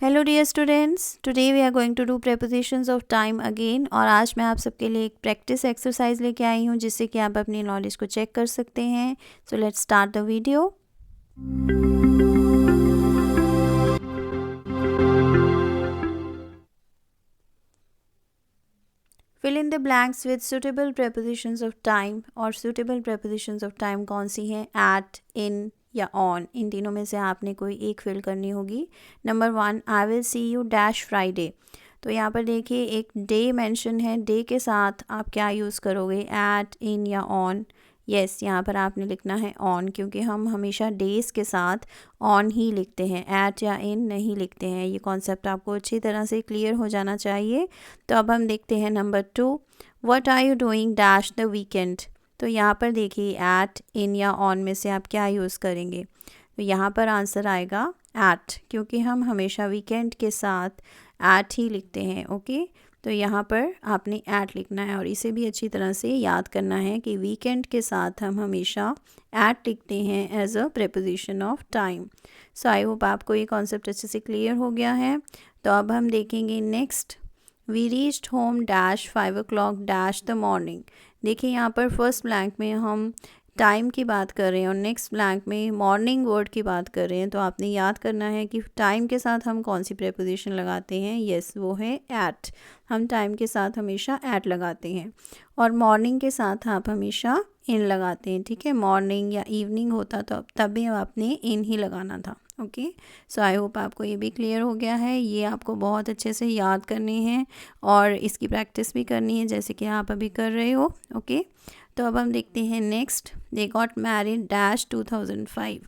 Hello dear students, today we are going to do prepositions of time again. और आज मैं आप सबके लिए एक प्रैक्टिस एक्सरसाइज लेके आई हूँ जिससे कि आप अपनी नॉलेज को चेक कर सकते हैं। So let's start the video. Fill in the blanks with suitable prepositions of time. और सुटेबल प्रेपोजिशंस ऑफ टाइम कौन सी हैं? एट, इन या ऑन। इन तीनों में से आपने कोई एक फिल करनी होगी। Number 1, I will see you dash Friday. तो यहाँ पर देखिए एक डे मेंशन है, डे के साथ आप क्या यूज़ करोगे? एट, इन या ऑन। यस, यहाँ पर आपने लिखना है ऑन, क्योंकि हम हमेशा डेज़ के साथ ऑन ही लिखते हैं, एट या इन नहीं लिखते हैं। ये कॉन्सेप्ट आपको अच्छी तरह से क्लियर हो जाना चाहिए। तो अब हम देखते हैं number 2, what are you doing dash the weekend. तो यहाँ पर देखिए एट, इन या ऑन में से आप क्या यूज़ करेंगे? तो यहाँ पर आंसर आएगा एट, क्योंकि हम हमेशा वीकेंड के साथ एट ही लिखते हैं। ओके, तो यहाँ पर आपने एट लिखना है और इसे भी अच्छी तरह से याद करना है कि वीकेंड के साथ हम हमेशा एट लिखते हैं as a preposition of time. So I hope आपको ये कॉन्सेप्ट अच्छे से क्लियर हो गया है। तो अब हम देखेंगे next, we reached home dash 5 o'clock dash the morning. देखिए यहाँ पर फर्स्ट ब्लैंक में हम टाइम की बात कर रहे हैं और नेक्स्ट ब्लैंक में मॉर्निंग वर्ड की बात कर रहे हैं। तो आपने याद करना है कि टाइम के साथ हम कौन सी प्रेपोजिशन लगाते हैं। यस, वो है एट। हम टाइम के साथ हमेशा एट लगाते हैं और मॉर्निंग के साथ आप हमेशा इन लगाते हैं। ठीक है, मॉर्निंग या इवनिंग होता तो तब भी आपने इन ही लगाना था। ओके, सो आई होप आपको ये भी क्लियर हो गया है। ये आपको बहुत अच्छे से याद करनी है और इसकी प्रैक्टिस भी करनी है जैसे कि आप अभी कर रहे हो। ओके, तो अब हम देखते हैं next, they got married dash 2005।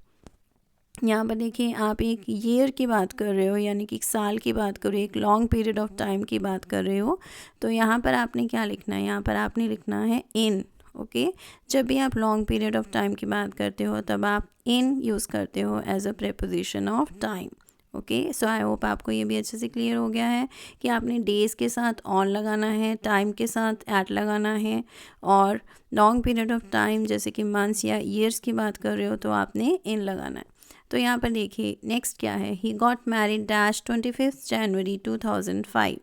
यहाँ पर देखिए आप एक ईयर की बात कर रहे हो, यानी कि एक साल की बात कर रहे हो, एक लॉन्ग पीरियड ऑफ टाइम की बात कर रहे हो। तो यहाँ पर आपने क्या लिखना है? यहाँ पर आपने लिखना है इन। ओके, जब भी आप लॉन्ग पीरियड ऑफ टाइम की बात करते हो तब आप इन यूज़ करते हो as a preposition of time. Okay, so I hope आपको ये भी अच्छे से क्लियर हो गया है कि आपने डेज़ के साथ ऑन लगाना है, टाइम के साथ एट लगाना है, और लॉन्ग पीरियड ऑफ टाइम जैसे कि मंथ्स या ईयर्स की बात कर रहे हो तो आपने इन लगाना है। तो यहाँ पर देखिए नेक्स्ट क्या है, ही गॉट मैरिड डैश 25 जनवरी 2005।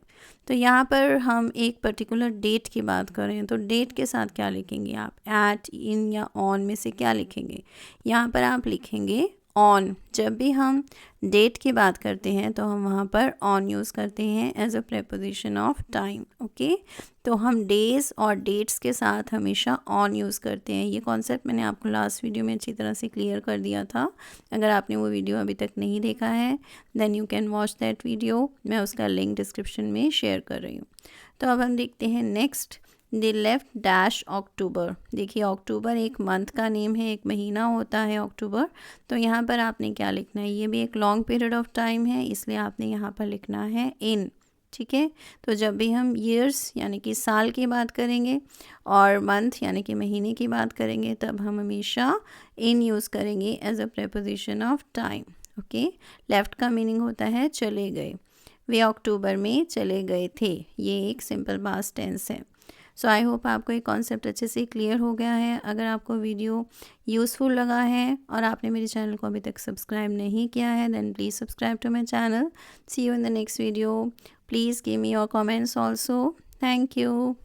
तो यहाँ पर हम एक पर्टिकुलर डेट की बात कर रहे हैं, तो डेट के साथ क्या लिखेंगे आप? एट, इन या ऑन में से क्या लिखेंगे? यहाँ पर आप लिखेंगे ऑन। जब भी हम डेट की बात करते हैं तो हम वहाँ पर ऑन यूज़ करते हैं as a preposition of time. Okay, तो हम डेज़ और डेट्स के साथ हमेशा ऑन यूज़ करते हैं। ये कॉन्सेप्ट मैंने आपको लास्ट वीडियो में अच्छी तरह से क्लियर कर दिया था। अगर आपने वो वीडियो अभी तक नहीं देखा है then you can watch that video. मैं उसका लिंक डिस्क्रिप्शन में शेयर कर रही हूँ। तो अब हम देखते हैं नेक्स्ट, दे लेफ्ट डैश अक्टूबर। देखिए अक्टूबर एक मंथ का नेम है, एक महीना होता है अक्टूबर। तो यहाँ पर आपने क्या लिखना है? ये भी एक लॉन्ग पीरियड ऑफ टाइम है, इसलिए आपने यहाँ पर लिखना है इन। ठीक है, तो जब भी हम ईयर्स यानी कि साल की बात करेंगे और मंथ यानी कि महीने की बात करेंगे तब हम हमेशा इन यूज़ करेंगे as a preposition of time. Okay, left का मीनिंग होता है चले गए। वे अक्टूबर में चले गए थे, ये एक सिंपल पास्ट टेंस है। सो आई होप आपको ये कॉन्सेप्ट अच्छे से क्लियर हो गया है। अगर आपको वीडियो यूज़फुल लगा है और आपने मेरे चैनल को अभी तक सब्सक्राइब नहीं किया है then please subscribe to my channel. See you in the next video. Please give me your comments also. Thank you.